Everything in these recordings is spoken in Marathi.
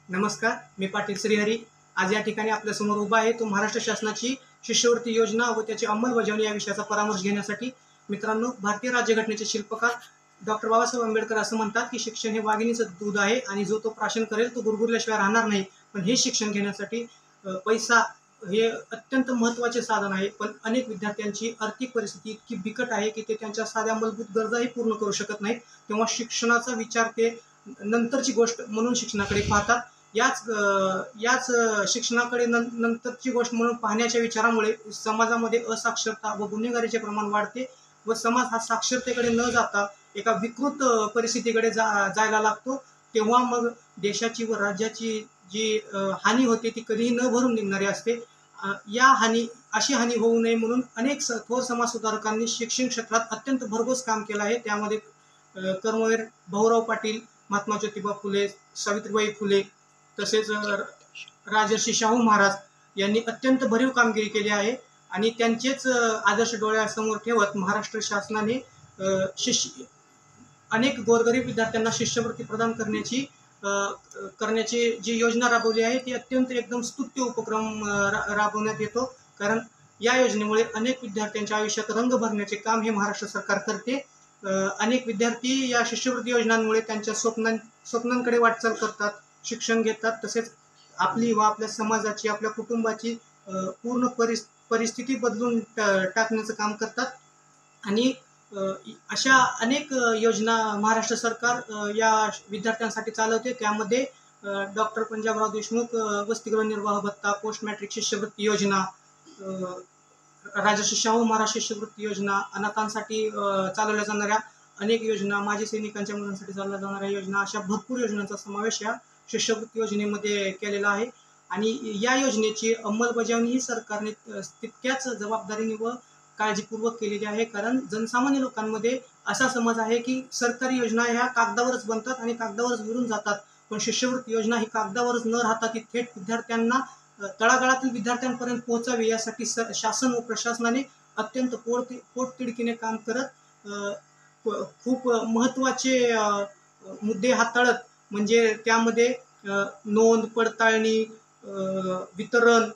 नमस्कार, मी पाटील श्रीहरी. आज या ठिकाणी आपल्यासमोर उभा आहे तो महाराष्ट्र शासनाची शिष्यवृत्ती योजना व त्याची अंमलबजावणी या विषयाचा परामर्श घेण्यासाठी. मित्रांनो, भारतीय राज्यघटनेचे शिल्पकार डॉक्टर बाबासाहेब आंबेडकर असं म्हणतात की शिक्षण हे वाघिणीचं दूध आहे आणि जो तो प्राशन करेल तो गुरगुरल्याशिवाय राहणार नाही. पण हे शिक्षण घेण्यासाठी पैसा हे अत्यंत महत्त्वाचे साधन आहे. पण अनेक विद्यार्थ्यांची आर्थिक परिस्थिती इतकी बिकट आहे की ते त्यांच्या साध्या मूलभूत गरजाही पूर्ण करू शकत नाहीत. तेव्हा शिक्षणाचा विचार ते नंतरची गोष्ट म्हणून शिक्षणाकडे पाहतात. याच शिक्षणाकडे नंतरची गोष्ट म्हणून पाहण्याच्या विचारामुळे समाजामध्ये असाक्षरता व गुन्हेगारीचे प्रमाण वाढते व समाज हा साक्षरतेकडे न जाता एका विकृत परिस्थितीकडे जायला लागतो. तेव्हा मग देशाची व राज्याची जी हानी होते ती कधीही न भरून निघणारी असते. अशी हानी होऊ नये म्हणून अनेक थोर समाज सुधारकांनी शिक्षण क्षेत्रात अत्यंत भरघोस काम केलं आहे. त्यामध्ये कर्मवीर भाऊराव पाटील, महात्मा ज्योतिबा फुले, सावित्रीबाई फुले तसेच राजर्षी शाहू महाराज यांनी अत्यंत भरीव कामगिरी केली आहे. आणि त्यांचेच आदर्श डोळ्यासमोर ठेवत महाराष्ट्र शासनाने अनेक गोरगरीब विद्यार्थ्यांना शिष्यवृत्ती प्रदान करण्याची जी योजना राबवली आहे ती अत्यंत एकदम स्तुत्य उपक्रम राबवण्यात येतो. कारण या योजनेमुळे अनेक विद्यार्थ्यांच्या आयुष्यात रंग भरण्याचे काम हे महाराष्ट्र सरकार करते. अनेक विद्यार्थी या शिष्यवृत्ती योजनांमुळे त्यांच्या स्वप्नांकडे वाटचाल करतात, शिक्षण घेतात, तसेच आपली व आपल्या समाजाची, आपल्या कुटुंबाची पूर्ण परिस्थिती बदलून टाकण्याचं काम करतात. आणि अशा अनेक योजना महाराष्ट्र सरकार या विद्यार्थ्यांसाठी चालवते. त्यामध्ये डॉक्टर पंजाबराव देशमुख वसतिगृह निर्वाह भत्ता, पोस्ट मॅट्रिक शिष्यवृत्ती योजना, राजर्षी शाहू महाराज शिष्यवृत्ती योजना, अनाथांसाठी चालवल्या जाणाऱ्या अनेक योजना, माजी सैनिकांच्या मुलांसाठी चालवल्या जाणाऱ्या योजना, अशा भरपूर योजनांचा समावेश या शिष्यवृत्ती योजनेमध्ये केलेला आहे. आणि या योजनेची अंमलबजावणी ही सरकारने तितक्याच जबाबदारीने व काळजीपूर्वक केलेली आहे. कारण जनसामान्य लोकांमध्ये असा समज आहे की सरकारी योजना ह्या कागदावरच बनतात आणि कागदावरच विरून जातात. पण शिष्यवृत्ती योजना ही कागदावरच न राहता ती थेट विद्यार्थ्यांना, तळागाळातील विद्यार्थ्यांपर्यंत पोहोचावी यासाठी शासन व प्रशासनाने अत्यंत पोटतिडकीने काम करत खूप महत्त्वाचे मुद्दे हाताळत, म्हणजे त्यामध्ये नोंद, पडताळणी, वितरण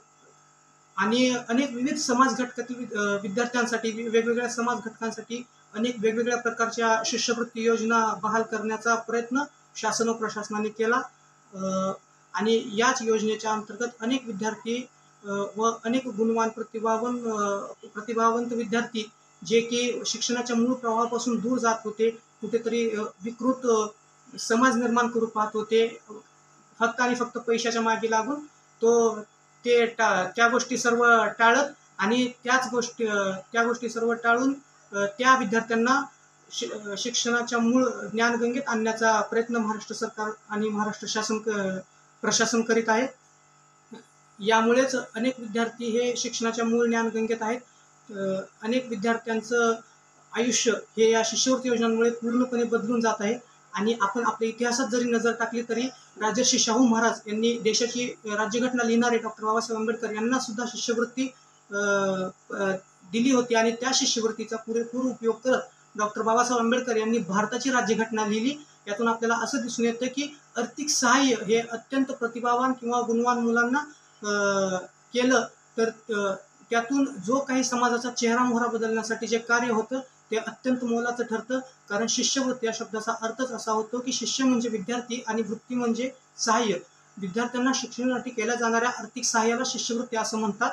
आणि अनेक विविध समाज घटकातील विद्यार्थ्यांसाठी, वेगवेगळ्या समाज घटकांसाठी अनेक वेगवेगळ्या प्रकारच्या शिष्यवृत्ती योजना बहाल करण्याचा प्रयत्न शासन व प्रशासनाने केला. आणि याच योजनेच्या अंतर्गत अनेक विद्यार्थी व अनेक गुणवान प्रतिभावंत विद्यार्थी जे की शिक्षणाच्या मूळ प्रवाहापासून दूर जात होते, कुठेतरी विकृत समाज निर्माण करू पाहत होते, फक्त आणि फक्त पैशाच्या मागे लागून त्या गोष्टी सर्व टाळत आणि त्या गोष्टी सर्व टाळून त्या विद्यार्थ्यांना शिक्षणाच्या मूळ ज्ञानगंगेत आणण्याचा प्रयत्न महाराष्ट्र सरकार आणि महाराष्ट्र प्रशासन करीत आहे. यामुळेच अनेक विद्यार्थी हे शिक्षणाच्या मूळ ज्ञानगंगेत आहेत. अनेक विद्यार्थ्यांचं आयुष्य हे या शिष्यवृत्ती योजनांमुळे पूर्णपणे बदलून जात आहे. आणि आपण आपल्या इतिहासात जरी नजर टाकली तरी राजर्षी शाहू महाराज यांनी देशाची राज्यघटना लिहिणारे डॉक्टर बाबासाहेब आंबेडकर यांना सुद्धा शिष्यवृत्ती दिली होती. आणि त्या शिष्यवृत्तीचा पुरेपूर उपयोग करत डॉक्टर बाबासाहेब आंबेडकर यांनी भारताची राज्यघटना लिहिली. यातून आपल्याला असं दिसून येतं की आर्थिक सहाय्य हे अत्यंत प्रतिभावान किंवा गुणवान मुलांना केलं तर त्यातून जो काही समाजाचा चेहरा मोहरा बदलण्यासाठी जे कार्य होतं ते अत्यंत मोलाचं ठरतं. कारण शिष्यवृत्ती या शब्दाचा अर्थच असा होतो की शिष्य म्हणजे विद्यार्थी आणि वृत्ती म्हणजे सहाय्य. विद्यार्थ्यांना शिक्षणासाठी केल्या जाणाऱ्या आर्थिक सहाय्याला शिष्यवृत्ती असं म्हणतात.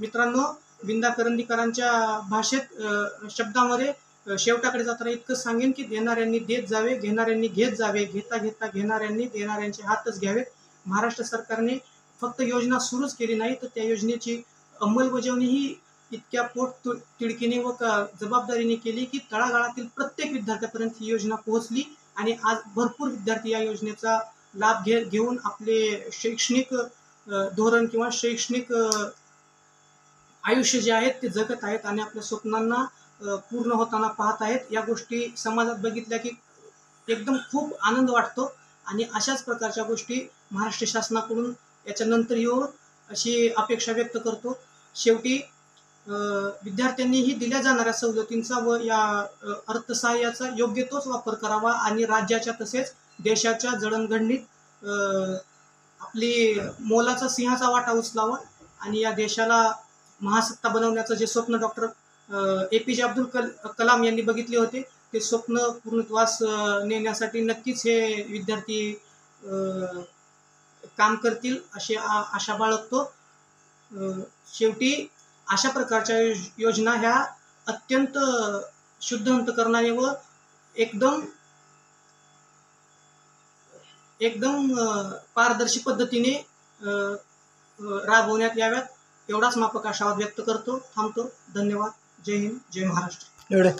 मित्रांनो, विंदा करंदीकरांच्या भाषेत शब्दामध्ये शेवटाकडे जाताना इतकं सांगेन की देणाऱ्यांनी देत जावे, घेणाऱ्यांनी घेत जावे, घेता घेता घेणाऱ्यांनी देणाऱ्यांचे हातच घ्यावेत. महाराष्ट्र सरकारने फक्त योजना सुरूच केली नाही तर त्या योजनेची अंमलबजावणी ही इतक्या तिडकीने व जबाबदारीने केली की तळागाळातील प्रत्येक विद्यार्थ्यापर्यंत ही योजना पोहोचली. आणि आज भरपूर विद्यार्थी या योजनेचा लाभ घेऊन आपले शैक्षणिक धोरण किंवा शैक्षणिक आयुष्य जे आहेत ते जगत आहेत आणि आपल्या स्वप्नांना पूर्ण होताना पाहत आहेत. या गोष्टी समाजात बघितल्या की एकदम खूप आनंद वाटतो. आणि अशाच प्रकारच्या गोष्टी महाराष्ट्र शासनाकडून याच्यानंतर येऊ अशी अपेक्षा व्यक्त करतो. शेवटी विद्यार्थ्यांनीही दिल्या जाणाऱ्या सवलतींचा व या अर्थसहाय्याचा योग्य तोच वापर करावा आणि राज्याच्या तसेच देशाच्या जडणघडणीत आपली मोलाचा सिंहाचा वाटा उचलावा आणि या देशाला महासत्ता बनवण्याचं जे स्वप्न डॉक्टर APJ अब्दुल कलाम यांनी बघितले होते ते स्वप्न पूर्णत्वास नेण्यासाठी नक्कीच हे विद्यार्थी काम करतील अशी आशा बाळगतो. शेवटी अशा प्रकारच्या योजना ह्या अत्यंत शुद्ध अंतकरणाने व एकदम पारदर्शी पद्धतीने राबवण्यात याव्यात एवढाच माफक आशावाद व्यक्त करतो. थांबतो. धन्यवाद. जय हिंद, जय महाराष्ट्र. एवढे